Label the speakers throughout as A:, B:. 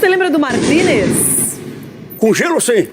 A: Você lembra do Martínez?
B: Com gelo sem?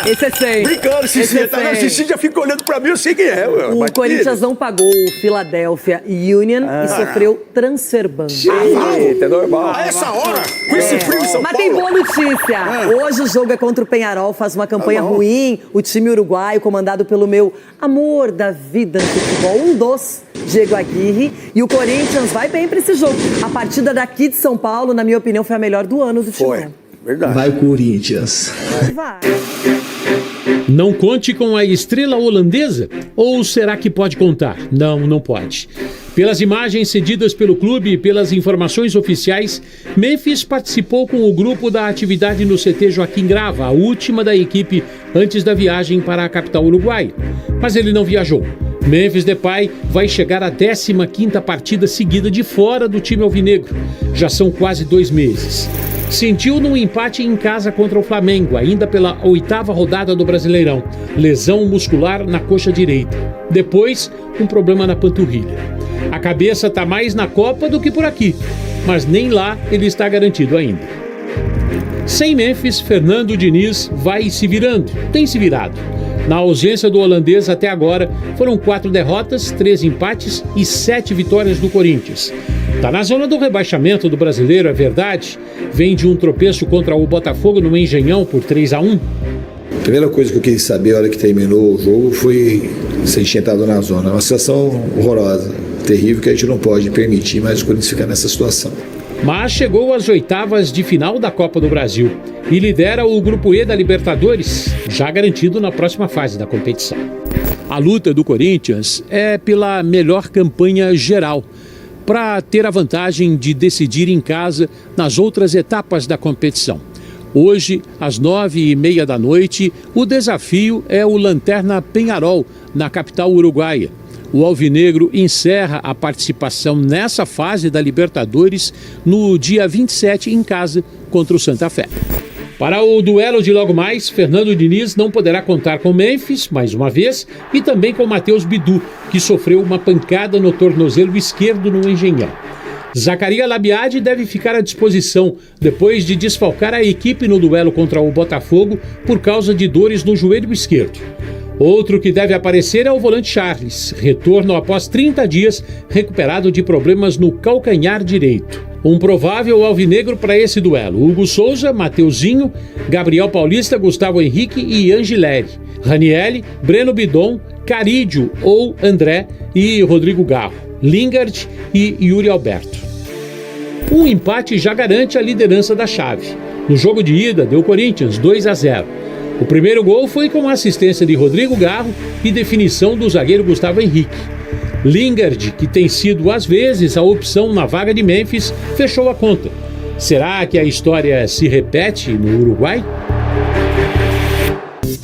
A: Esse é sem.
B: Brincando, Cicinha. Cicinha já fica olhando pra mim, eu sei quem é.
A: O Corinthians não pagou o Philadelphia Union e sofreu transfer ban.
B: Eita, é normal. A essa hora, com esse frio em São
A: Mas
B: Paulo.
A: tem boa notícia. Hoje o jogo é contra o Peñarol, faz uma campanha ruim. O time uruguaio, comandado pelo meu amor da vida no futebol, um dos, Diego Aguirre. E o Corinthians vai bem pra esse jogo. A partida daqui de São Paulo, na minha opinião, foi a melhor do ano do time.
B: Foi. Verdade.
C: Vai, Corinthians.
A: Vai.
D: Não conte com a estrela holandesa? Ou será que pode contar? Não, não pode. Pelas imagens cedidas pelo clube e pelas informações oficiais, Memphis participou com o grupo da atividade no CT Joaquim Grava, a última da equipe antes da viagem para a capital uruguaia. Mas ele não viajou. Memphis Depay vai chegar à 15ª partida seguida de fora do time alvinegro. Já são quase 2 meses. Sentiu num empate em casa contra o Flamengo, ainda pela 8ª rodada do Brasileirão. Lesão muscular na coxa direita. Depois, um problema na panturrilha. A cabeça está mais na Copa do que por aqui, mas nem lá ele está garantido ainda. Sem Memphis, Fernando Diniz vai se virando, tem se virado. Na ausência do holandês até agora, foram 4 derrotas, 3 empates e 7 vitórias do Corinthians. Está na zona do rebaixamento do brasileiro, é verdade. Vem de um tropeço contra o Botafogo no Engenhão por 3-1.
C: A primeira coisa que eu quis saber na hora que terminou o jogo foi se a gente tinha estado na zona. É uma situação horrorosa, terrível, que a gente não pode permitir mais o Corinthians ficar nessa situação.
D: Mas chegou às 8ª de final da Copa do Brasil e lidera o Grupo E da Libertadores, já garantido na próxima fase da competição. A luta do Corinthians é pela melhor campanha geral, para ter a vantagem de decidir em casa nas outras etapas da competição. Hoje, às 9h30 da noite, o desafio é o Lanterna Peñarol, na capital uruguaia. O alvinegro encerra a participação nessa fase da Libertadores no dia 27 em casa contra o Santa Fé. Para o duelo de logo mais, Fernando Diniz não poderá contar com Memphis, mais uma vez, e também com Matheus Bidu, que sofreu uma pancada no tornozelo esquerdo no Engenhão. Zacarias Labiade deve ficar à disposição depois de desfalcar a equipe no duelo contra o Botafogo por causa de dores no joelho esquerdo. Outro que deve aparecer é o volante Charles, retorno após 30 dias recuperado de problemas no calcanhar direito. Um provável alvinegro para esse duelo: Hugo Souza, Mateuzinho, Gabriel Paulista, Gustavo Henrique e Angileri, Ranieri, Breno Bidon, Carídio ou André e Rodrigo Garro, Lingard e Yuri Alberto. Um empate já garante a liderança da chave. No jogo de ida, deu Corinthians 2-0. O primeiro gol foi com assistência de Rodrigo Garro e definição do zagueiro Gustavo Henrique. Lingard, que tem sido às vezes a opção na vaga de Memphis, fechou a conta. Será que a história se repete no Uruguai?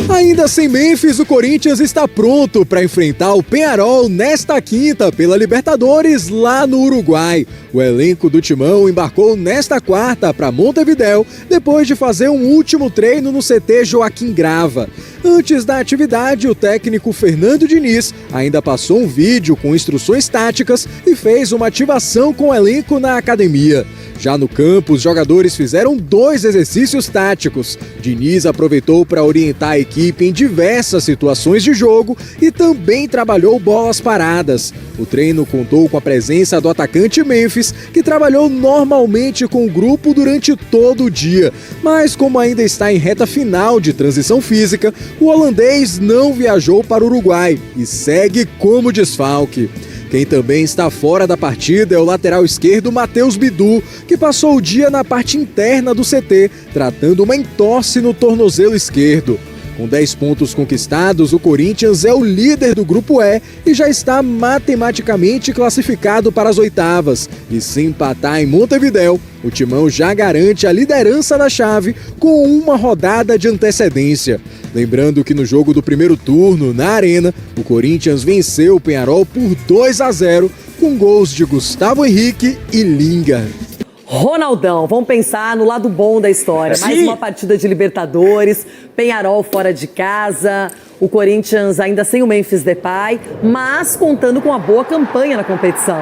E: Ainda sem Memphis, o Corinthians está pronto para enfrentar o Peñarol nesta quinta pela Libertadores lá no Uruguai. O elenco do Timão embarcou nesta quarta para Montevidéu depois de fazer um último treino no CT Joaquim Grava. Antes da atividade, o técnico Fernando Diniz ainda passou um vídeo com instruções táticas e fez uma ativação com o elenco na academia. Já no campo, os jogadores fizeram 2 exercícios táticos. Diniz aproveitou para orientar a equipe em diversas situações de jogo e também trabalhou bolas paradas. O treino contou com a presença do atacante Memphis, que trabalhou normalmente com o grupo durante todo o dia. Mas como ainda está em reta final de transição física, o holandês não viajou para o Uruguai e segue como desfalque. Quem também está fora da partida é o lateral esquerdo Matheus Bidu, que passou o dia na parte interna do CT, tratando uma entorse no tornozelo esquerdo. Com 10 pontos conquistados, o Corinthians é o líder do Grupo E e já está matematicamente classificado para as oitavas. E se empatar em Montevidéu, o Timão já garante a liderança da chave com uma rodada de antecedência. Lembrando que no jogo do primeiro turno, na Arena, o Corinthians venceu o Peñarol por 2-0, com gols de Gustavo Henrique e Lingard.
A: Ronaldão, vamos pensar no lado bom da história. Mais uma partida de Libertadores, Peñarol fora de casa, o Corinthians ainda sem o Memphis Depay, mas contando com uma boa campanha na competição.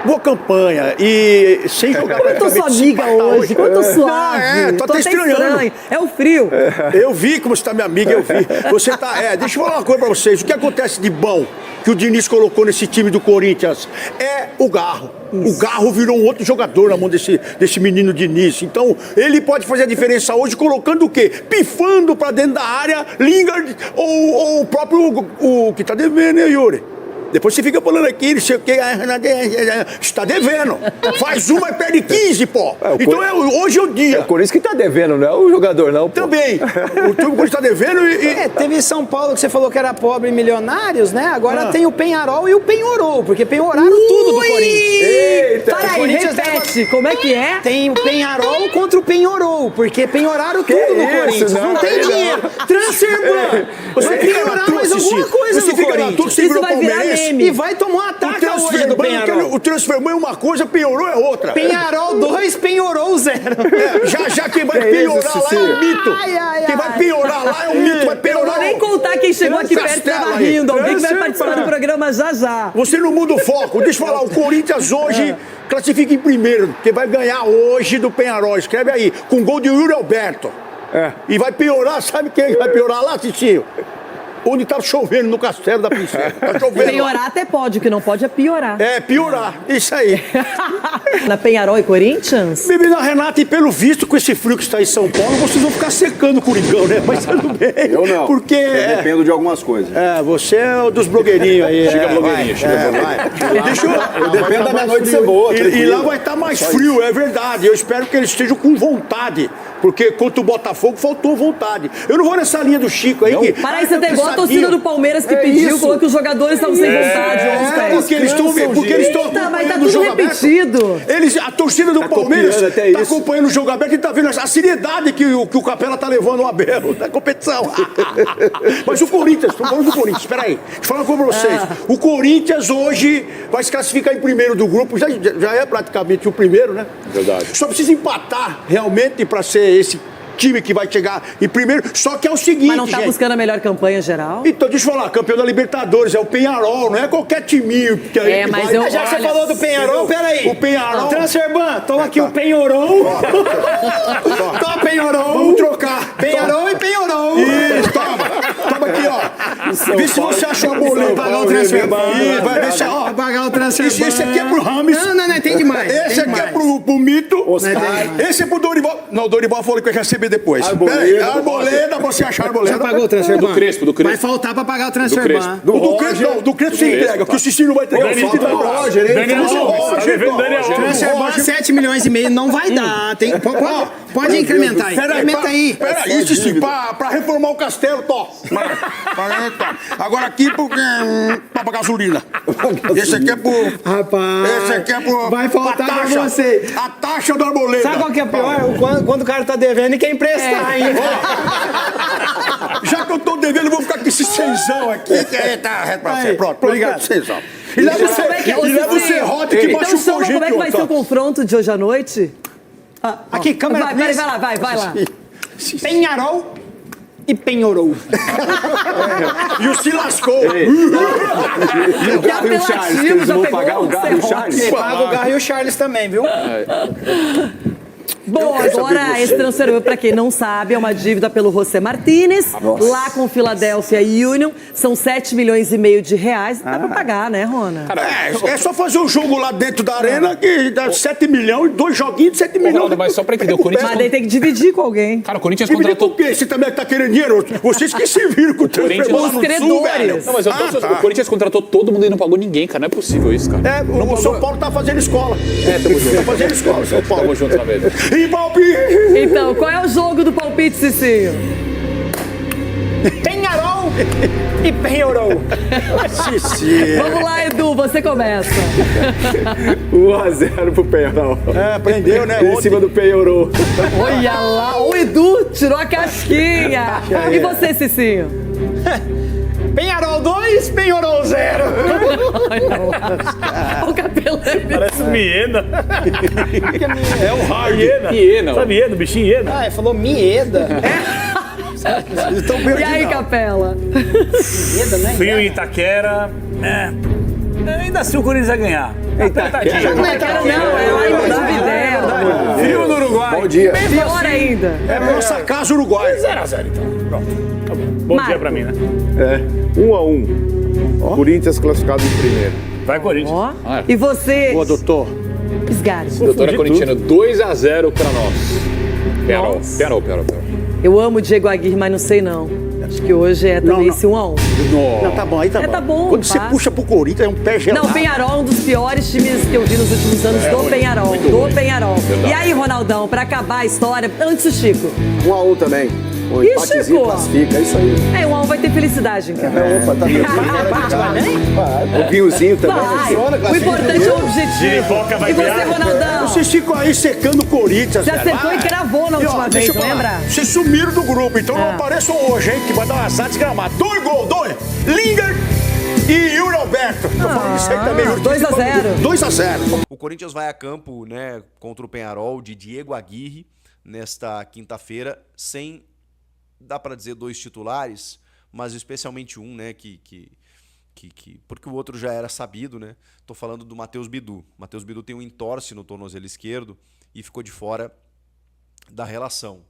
B: boa campanha e sem jogar
A: Eu tô sua amiga hoje, eu tô suave.
B: Tô
A: tô
B: até estranhando.
A: É o frio.
B: Eu vi como você tá minha amiga, eu vi. Você tá. Deixa eu falar uma coisa pra vocês. O que acontece de bom que o Diniz colocou nesse time do Corinthians é o Garro. Isso. O Garro virou um outro jogador na mão desse menino Diniz. Então, ele pode fazer a diferença hoje colocando o quê? Pifando pra dentro da área, Lingard ou o próprio o que tá devendo, né, Yuri? Depois você fica falando aqui, não sei o que, está devendo. Faz uma e perde 15, pô. Então hoje é o dia.
F: É o Corinthians que está devendo, não é o jogador, não, pô.
B: Também. O time está devendo e...
G: teve São Paulo que você falou que era pobre e milionários, né? Agora tem o Penharol e o Penhorou, porque penhoraram tudo do Corinthians.
F: Eita!
A: Para aí, repete, como é que é?
G: Tem o Penharol contra o Penhorou, porque penhoraram tudo no Corinthians. Não tem dinheiro. Transferban. Você penhorar mais alguma coisa no Corinthians.
A: Isso vai virar meme.
G: E vai tomar um ataque hoje do Penharol.
B: O Transferban é uma coisa, Penhorou é outra.
G: Penharol 2, Penhorou 0.
B: Já quem vai penhorar lá é o mito. Quem vai penhorar lá é o mito, vai
A: Eu
B: penhorar.
A: não vou nem contar quem chegou aqui perto e estava rindo. Alguém que vai participar do programa já.
B: Você não muda o foco. Deixa eu falar, o Corinthians hoje classifica em primeiro, porque vai ganhar hoje do Penharol. Escreve aí, com gol de Yuri Alberto. E vai piorar, sabe quem vai piorar lá, Titinho? Onde tá chovendo no Castelo da Princesa. Tá chovendo.
A: Piorar até pode, o que não pode é piorar.
B: Piorar. Isso aí.
A: Na Penharol e Corinthians?
B: Bebida Renata, e pelo visto, com esse frio que está em São Paulo, vocês vão ficar secando o Coringão, né? Mas tudo bem.
F: Eu não.
B: Porque...
F: Eu dependo de algumas coisas.
B: Você é o dos blogueirinhos aí.
F: Chega blogueirinho, chega blogueirinho. Eu dependo da minha noite ser boa.
B: E lá vai estar mais frio, é verdade. Eu espero que eles estejam com vontade. Porque contra o Botafogo faltou vontade. Eu não vou nessa linha do Chico aí.
A: Para aí, você tem igual a torcida do Palmeiras que pediu, falou que os jogadores estavam sem vontade ontem.
B: Porque eles estão
A: Vai estar tudo repetido.
B: A torcida do Palmeiras está acompanhando o jogo aberto e está vendo a seriedade que o Capela está levando o Abel na competição. Mas o Corinthians, estamos falando do Corinthians, espera aí. Deixa eu falar uma coisa para vocês. O Corinthians hoje vai se classificar em primeiro do grupo, já é praticamente o primeiro, né?
F: Verdade.
B: Só precisa empatar realmente para ser esse time que vai chegar em primeiro, só que é o seguinte,
A: Mas não tá buscando a melhor campanha geral?
B: Então, deixa eu falar, campeão da Libertadores, é o Penharol, não é qualquer timinho que aí
A: mas
B: vai.
G: Já que você falou do Penharol, peraí.
B: O Penharol.
G: Transferban, toma aqui o Penhorou. Toma Penhorou.
B: Vamos trocar.
G: Penharol e Penhorou.
B: Isso, toma aqui, ó. Vê se você achou a boleta.
G: Pagar o Transferban.
B: Vai deixar, ó.
G: Pagar o Transferban.
B: Esse aqui é pro Rames.
G: Não, tem demais.
B: Esse aqui é pro Mito. Esse é pro Dorival. Não, o Dorival falou que eu ia receber depois. Arboleda, você achar Arboleda.
G: Já pagou o Transferban?
F: Do Crespo.
G: Vai faltar pra pagar o Transferban.
B: Do Crespo você entrega, porque o Cicínio não vai entregar.
G: Transferban 7 milhões e meio não vai dar. Pode incrementar aí. Incrementa aí.
B: Peraí, Cicínio, pra reformar o castelo, Agora aqui pra gasolina. Esse aqui é pro...
G: Rapaz,
B: esse aqui é pro...
G: vai faltar pra você.
B: A taxa do Arboleda.
G: Sabe qual que é pior? Quando o cara tá devendo e quer emprestar, hein?
B: Já que eu tô devendo, eu vou ficar com esse cenzão aqui. Pronto, obrigado. Cenzão. E leva o serrote que machucou gente.
A: Como é que vai ser o confronto de hoje à noite?
G: Aqui, câmera.
A: Vai lá.
G: Penharol e Penhorou.
B: E o se lascou.
F: E o Garro e o Charles, que eles vão pagar o Garro e o Charles?
G: Paga o Garro e o Charles também, viu?
A: Bom, agora esse transfer, pra quem não sabe, é uma dívida pelo José Martínez, lá com Philadelphia Union, são 7 milhões e meio de reais, dá pra pagar, né, Rona?
B: É só fazer um jogo lá dentro da arena que dá 7 milhões, 2 joguinhos de 7 milhões.
F: Ronaldo, mas só pra entender, o Corinthians...
A: Mas daí tem que dividir com alguém.
F: Cara, o Corinthians
B: Dividir
F: contratou...
B: por quê? Você também tá querendo dinheiro? Vocês que se viram com o transfer lá
A: Os
B: no
A: credores.
B: Sul, velho.
F: Não, mas o Corinthians contratou todo mundo e não pagou ninguém, cara. Não é possível isso, cara.
B: O São Paulo tá fazendo escola.
F: Tamo junto.
B: Tá fazendo escola, São Paulo.
F: Tamo junto na vez.
B: E palpite!
A: Então, qual é o jogo do palpite, Cicinho?
G: Penharol e Penhorou.
A: Vamos lá, Edu, você começa.
F: 1-0 pro Penharol.
B: Aprendeu, né?
F: Em cima do Penhorou.
A: Olha lá, o Edu tirou a casquinha. E você, Cicinho?
G: Penharol 2, Penhorou 0.
A: O cabelo
H: Parece um hiena.
B: É o hard.
H: Hiena. Sabe hiena, bichinho hiena?
G: Ah, ele falou Mieda.
A: E aí, Capela?
G: Mieda, né?
H: Frio em Itaquera. Ainda assim o Corinthians vai ganhar.
F: Eita,
H: Tadinho.
A: Não é que era, não, é lá em Montevidéu.
H: Frio no Uruguai.
F: Bom dia.
A: Pior ainda.
B: É nossa casa Uruguai.
H: 0x0 então. Pronto. Tá bom. Bom dia
A: Marco.
H: pra mim, né?
F: 1-1. Corinthians classificado em primeiro.
H: Vai, Corinthians.
A: Ó. E você,
B: Boa, doutor.
A: Sgari?
I: Doutora Corintiana, 2-0 pra nós. Perol.
A: Eu amo o Diego Aguirre, mas não sei não. Acho que hoje é também esse 1-1.
B: Não, tá bom, aí tá bom.
A: Tá bom,
B: Quando você
A: passa.
B: puxa pro Corinthians, é um pé gelado.
A: Não, Penharol é um dos piores times que eu vi nos últimos anos do Penharol. Do Penharol. E aí, Ronaldão, pra acabar a história, antes o Chico.
F: 1-1 também. Um
A: Ih,
F: empatezinho
A: Chico!
F: classifica, é isso aí.
A: É, 1-1 vai ter felicidade, então.
F: Opa, tá tranquilo. O vinhozinho também
A: Vai.
F: funciona.
A: O importante é o objetivo.
H: Giripoca vai
A: E você,
H: ganhar.
A: Ronaldão?
B: Vocês ficam aí secando o Corinthians.
A: Você
B: velho.
A: acertou e
B: Vai.
A: cravou na
B: E, ó,
A: última
B: deixa
A: vez,
B: eu falar.
A: lembra?
B: Vocês sumiram do grupo, então não
A: Ah.
B: apareçam hoje, hein? Que vai dar um azar desgramado. 2 gols, 2. Lingard e Yuri Alberto. Tô falando isso aí também.
A: 2-0.
B: 2-0.
J: O Corinthians vai a campo, né, contra o Penharol de Diego Aguirre nesta quinta-feira, sem, dá para dizer, 2 titulares, mas especialmente um, né, porque o outro já era sabido, né? Tô falando do Matheus Bidu. Matheus Bidu tem um entorse no tornozelo esquerdo e ficou de fora da relação.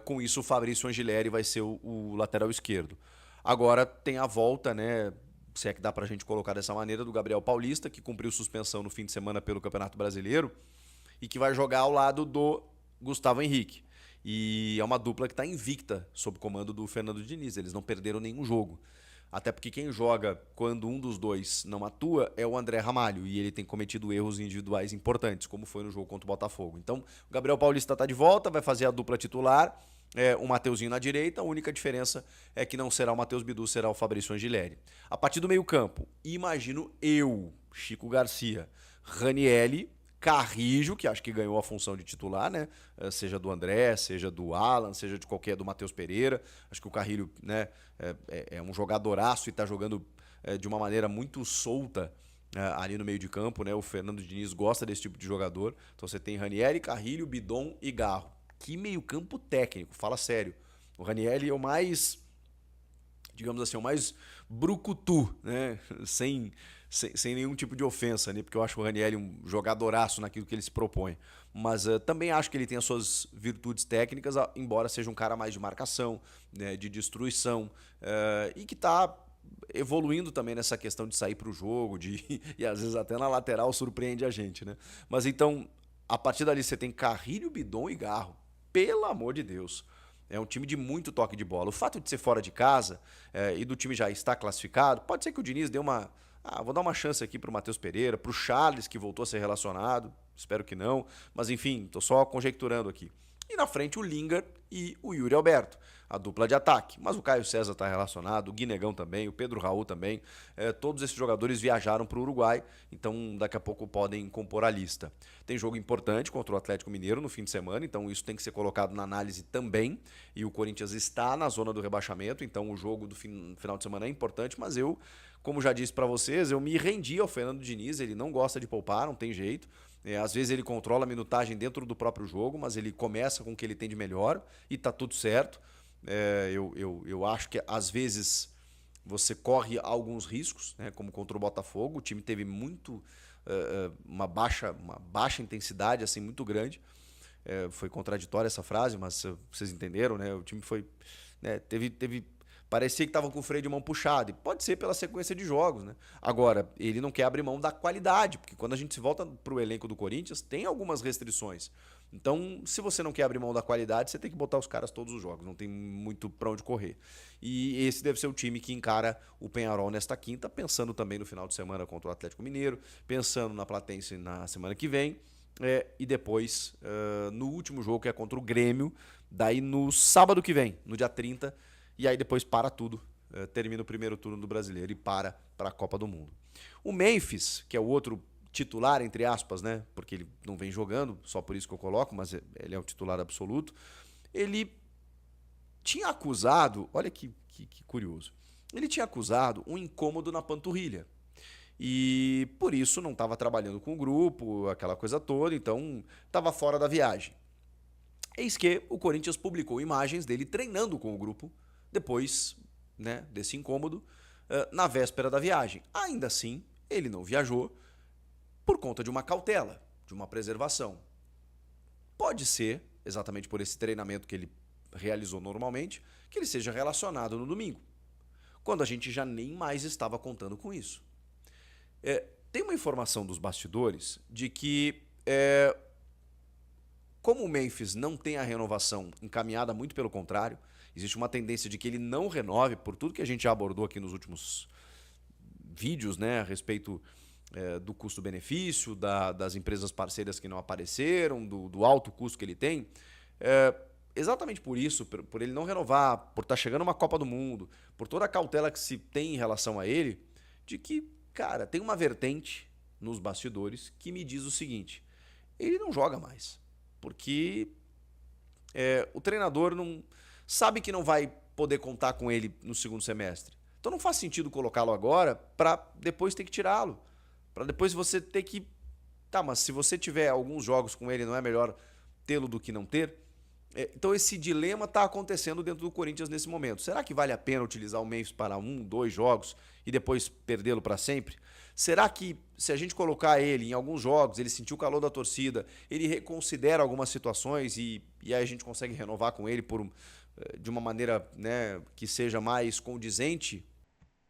J: Com isso, o Fabrício Angileri vai ser o lateral esquerdo. Agora tem a volta, né? Se é que dá pra gente colocar dessa maneira, do Gabriel Paulista, que cumpriu suspensão no fim de semana pelo Campeonato Brasileiro e que vai jogar ao lado do Gustavo Henrique. E é uma dupla que está invicta sob comando do Fernando Diniz. Eles não perderam nenhum jogo. Até porque quem joga quando um dos dois não atua é o André Ramalho. E ele tem cometido erros individuais importantes, como foi no jogo contra o Botafogo. Então, o Gabriel Paulista está de volta, vai fazer a dupla titular. O Mateuzinho na direita. A única diferença é que não será o Matheus Bidu, será o Fabrício Angileri. A partir do meio-campo, imagino eu, Chico Garcia, Ranielli, Carrijo, que acho que ganhou a função de titular, né? Seja do André, seja do Alan, seja de qualquer do Matheus Pereira. Acho que o Carrilho, né, é um jogadoraço e está jogando de uma maneira muito solta ali no meio de campo, né? O Fernando Diniz gosta desse tipo de jogador. Então você tem Ranieri, Carrilho, Bidon e Garro. Que meio campo técnico, fala sério. O Ranieri é o mais, digamos assim, o mais brucutu, né? Sem nenhum tipo de ofensa, né? Porque eu acho o Ranieri um jogadoraço naquilo que ele se propõe. Mas também acho que ele tem as suas virtudes técnicas, embora seja um cara mais de marcação, né? De destruição, e que está evoluindo também nessa questão de sair para o jogo, e às vezes até na lateral surpreende a gente, né? Mas então, a partir dali você tem Carrilho, Bidon e Garro. Pelo amor de Deus. É um time de muito toque de bola. O fato de ser fora de casa e do time já estar classificado, pode ser que o Diniz dê uma... vou dar uma chance aqui pro Matheus Pereira, pro Charles, que voltou a ser relacionado. Espero que não. Mas enfim, tô só conjecturando aqui. E na frente o Lingard e o Yuri Alberto, a dupla de ataque. Mas o Caio César está relacionado, o Guinegão também, o Pedro Raul também. Todos esses jogadores viajaram para o Uruguai, então daqui a pouco podem compor a lista. Tem jogo importante contra o Atlético Mineiro no fim de semana, então isso tem que ser colocado na análise também. E o Corinthians está na zona do rebaixamento, então o jogo do final de semana é importante, mas eu, como já disse para vocês, eu me rendi ao Fernando Diniz, ele não gosta de poupar, não tem jeito. Às vezes ele controla a minutagem dentro do próprio jogo, mas ele começa com o que ele tem de melhor e tá tudo certo. Eu acho que às vezes você corre alguns riscos, né, como contra o Botafogo. O time teve uma baixa intensidade assim, muito grande. Foi contraditória essa frase, mas vocês entenderam, né? O time foi... né, parecia que estavam com o freio de mão puxado. E pode ser pela sequência de jogos, né? Agora, ele não quer abrir mão da qualidade, porque quando a gente se volta para o elenco do Corinthians, tem algumas restrições. Então, se você não quer abrir mão da qualidade, você tem que botar os caras todos os jogos. Não tem muito para onde correr. E esse deve ser o time que encara o Penharol nesta quinta, pensando também no final de semana contra o Atlético Mineiro, pensando na Platense na semana que vem, e depois no último jogo, que é contra o Grêmio, daí no sábado que vem, no dia 30, e aí depois para tudo, termina o primeiro turno do Brasileiro e para a Copa do Mundo. O Memphis, que é o outro titular, entre aspas, né? Porque ele não vem jogando, só por isso que eu coloco, mas ele é o titular absoluto. Ele tinha acusado, olha que curioso, ele tinha acusado um incômodo na panturrilha. E por isso não estava trabalhando com o grupo, aquela coisa toda, então estava fora da viagem. Eis que o Corinthians publicou imagens dele treinando com o grupo, depois, né, desse incômodo, na véspera da viagem. Ainda assim, Ele não viajou por conta de uma cautela, de uma preservação. Pode ser, exatamente por esse treinamento que ele realizou normalmente, que ele seja relacionado no domingo, quando a gente já nem mais estava contando com isso. Tem uma informação dos bastidores de que, como o Memphis não tem a renovação encaminhada, muito pelo contrário, existe uma tendência de que ele não renove, por tudo que a gente já abordou aqui nos últimos vídeos, né, a respeito do custo-benefício, das empresas parceiras que não apareceram, do alto custo que ele tem. Exatamente por isso, por ele não renovar, por estar chegando uma Copa do Mundo, por toda a cautela que se tem em relação a ele, de que, cara, tem uma vertente nos bastidores que me diz o seguinte: ele não joga mais, porque o treinador não sabe que não vai poder contar com ele no segundo semestre. Então não faz sentido colocá-lo agora para depois ter que tirá-lo, para depois você ter que... Tá, mas se você tiver alguns jogos com ele, não é melhor tê-lo do que não ter? Então esse dilema está acontecendo dentro do Corinthians nesse momento. Será que vale a pena utilizar o Memphis para 1, 2 jogos e depois perdê-lo para sempre? Será que, se a gente colocar ele em alguns jogos, ele sentir o calor da torcida, ele reconsidera algumas situações e aí a gente consegue renovar com ele de uma maneira, né, que seja mais condizente?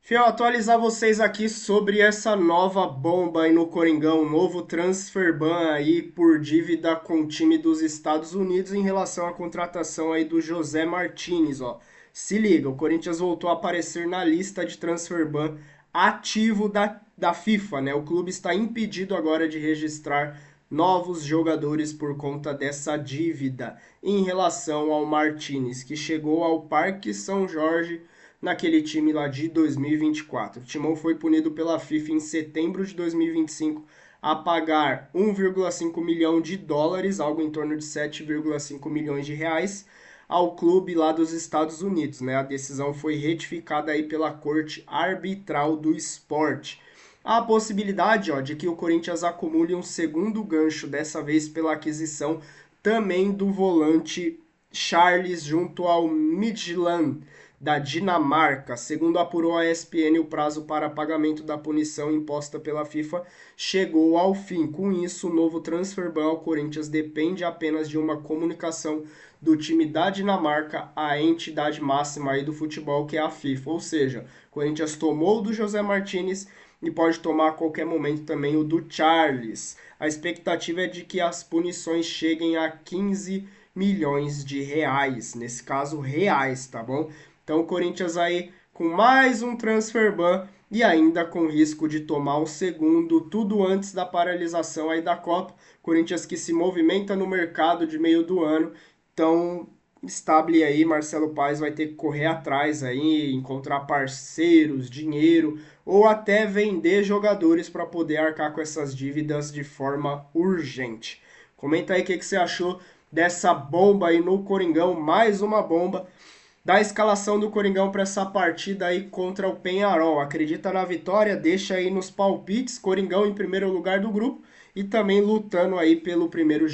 K: Fiel, atualizar vocês aqui sobre essa nova bomba aí no Coringão, novo transfer ban aí por dívida com o time dos Estados Unidos em relação à contratação aí do José Martinez, ó. Se liga, o Corinthians voltou a aparecer na lista de transfer ban ativo da FIFA, né? O clube está impedido agora de registrar novos jogadores por conta dessa dívida em relação ao Martinez, que chegou ao Parque São Jorge naquele time lá de 2024. O Timão foi punido pela FIFA em setembro de 2025 a pagar 1,5 milhão de dólares, algo em torno de 7,5 milhões de reais, ao clube lá dos Estados Unidos, né? A decisão foi retificada aí pela Corte Arbitral do Esporte. Há a possibilidade, ó, de que o Corinthians acumule um segundo gancho, dessa vez pela aquisição também do volante Charles junto ao Midtjylland da Dinamarca. Segundo apurou a ESPN, o prazo para pagamento da punição imposta pela FIFA chegou ao fim. Com isso, o novo transfer ban ao Corinthians depende apenas de uma comunicação do time da Dinamarca à entidade máxima aí do futebol, que é a FIFA. Ou seja, o Corinthians tomou o do José Martinez e pode tomar a qualquer momento também o do Charles. A expectativa é de que as punições cheguem a 15 milhões de reais, nesse caso reais, tá bom? Então o Corinthians aí com mais um transfer ban e ainda com risco de tomar o segundo, tudo antes da paralisação aí da Copa. Corinthians que se movimenta no mercado de meio do ano, então estable aí, Marcelo Paes vai ter que correr atrás aí, encontrar parceiros, dinheiro ou até vender jogadores para poder arcar com essas dívidas de forma urgente. Comenta aí o que você achou dessa bomba aí no Coringão, mais uma bomba da escalação do Coringão para essa partida aí contra o Peñarol. Acredita na vitória? Deixa aí nos palpites. Coringão em primeiro lugar do grupo e também lutando aí pelo primeiro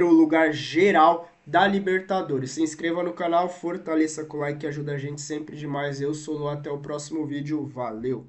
K: lugar geral da Libertadores. Se inscreva no canal, fortaleça com o like que ajuda a gente sempre demais. Eu sou o Lu, até o próximo vídeo. Valeu!